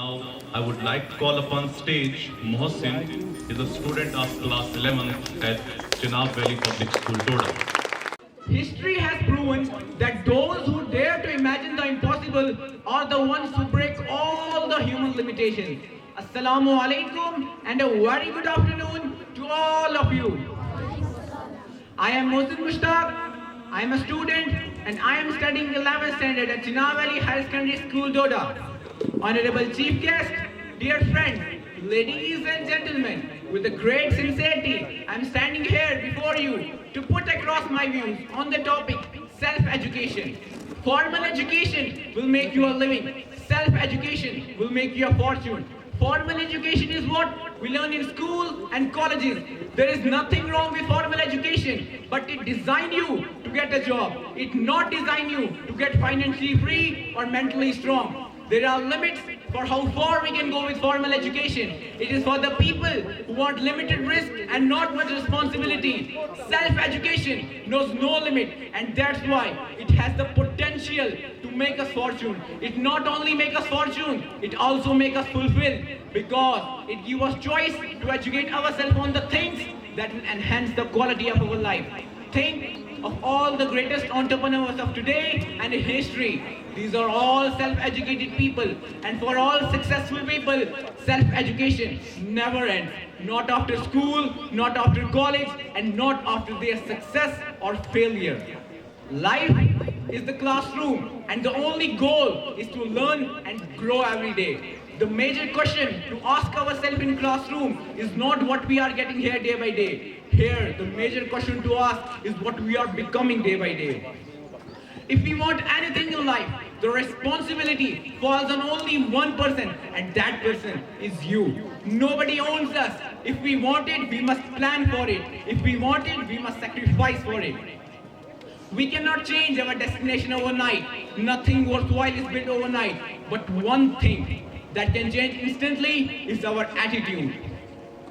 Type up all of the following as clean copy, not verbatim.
Now, I would like to call upon stage Mohsin. He is a student of class 11th at Chenab Valley Public School, Doda. History has proven that those who dare to imagine the impossible are the ones who break all the human limitations. Assalamu alaikum and a very good afternoon to all of you. I am Mohsin. I am a student and I am studying 11th standard at Chenab Valley High Secondary School, Doda. Honorable Chief Guest, dear friends, ladies and gentlemen, with a great sincerity, I am standing here before you to put across my views on the topic self-education. Formal education will make you a living. Self-education will make you a fortune. Formal education is what we learn in school and colleges. There is nothing wrong with formal education, but it designed you to get a job. It not designed you to get financially free or mentally strong. There are limits for how far we can go with formal education. It is for the people who want limited risk and not much responsibility. Self-education knows no limit, and that's why it has the potential to make us fortune. It not only make us fortune, it also make us fulfilled, because it gives us choice to educate ourselves on the things that will enhance the quality of our life. Think of all the greatest entrepreneurs of today and in history. These are all self-educated people, and for all successful people, self-education never ends. Not after school, not after college, and not after their success or failure. Life is the classroom, and the only goal is to learn and grow every day. The major question to ask ourselves in classroom is not what we are getting here day by day. Here, the major question to ask is what we are becoming day by day. If we want anything in life, the responsibility falls on only one person, and that person is you. Nobody owns us. If we want it, we must plan for it. If we want it, we must sacrifice for it. We cannot change our destination overnight. Nothing worthwhile is built overnight. But one thing that can change instantly is our attitude.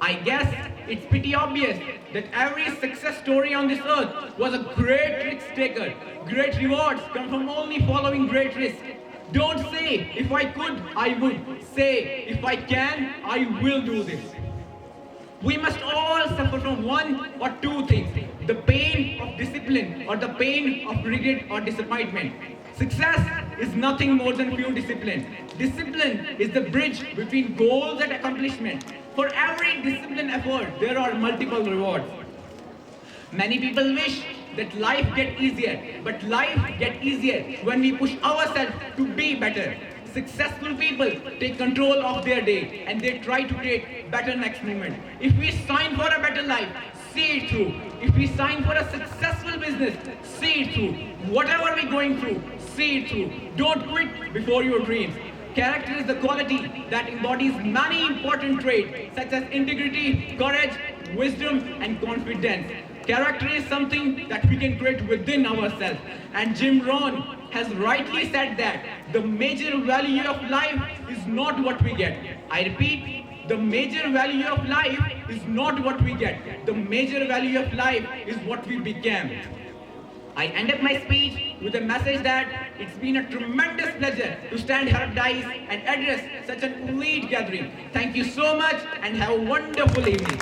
I guess it's pretty obvious that every success story on this earth was a great risk taker. Great rewards come from only following great risk. Don't say, if I could, I would. Say, if I can, I will do this. We must all suffer from one or two things: the pain of discipline or the pain of regret or disappointment. Success is nothing more than pure discipline. Discipline is the bridge between goals and accomplishment. For every disciplined effort, there are multiple rewards. Many people wish that life get easier, but life get easier when we push ourselves to be better. Successful people take control of their day and they try to create better next moment. If we sign for a better life, see it through. If we sign for a successful business, see it through. Whatever we're going through, see it through. Don't quit before your dreams. Character is the quality that embodies many important traits such as integrity, courage, wisdom, and confidence. Character is something that we can create within ourselves. And Jim Rohn has rightly said that the major value of life is not what we get. I repeat, the major value of life is not what we get. The major value of life is what we become. I end up my speech with a message that it's been a tremendous pleasure to stand here at DICE and address such an elite gathering. Thank you so much and have a wonderful evening.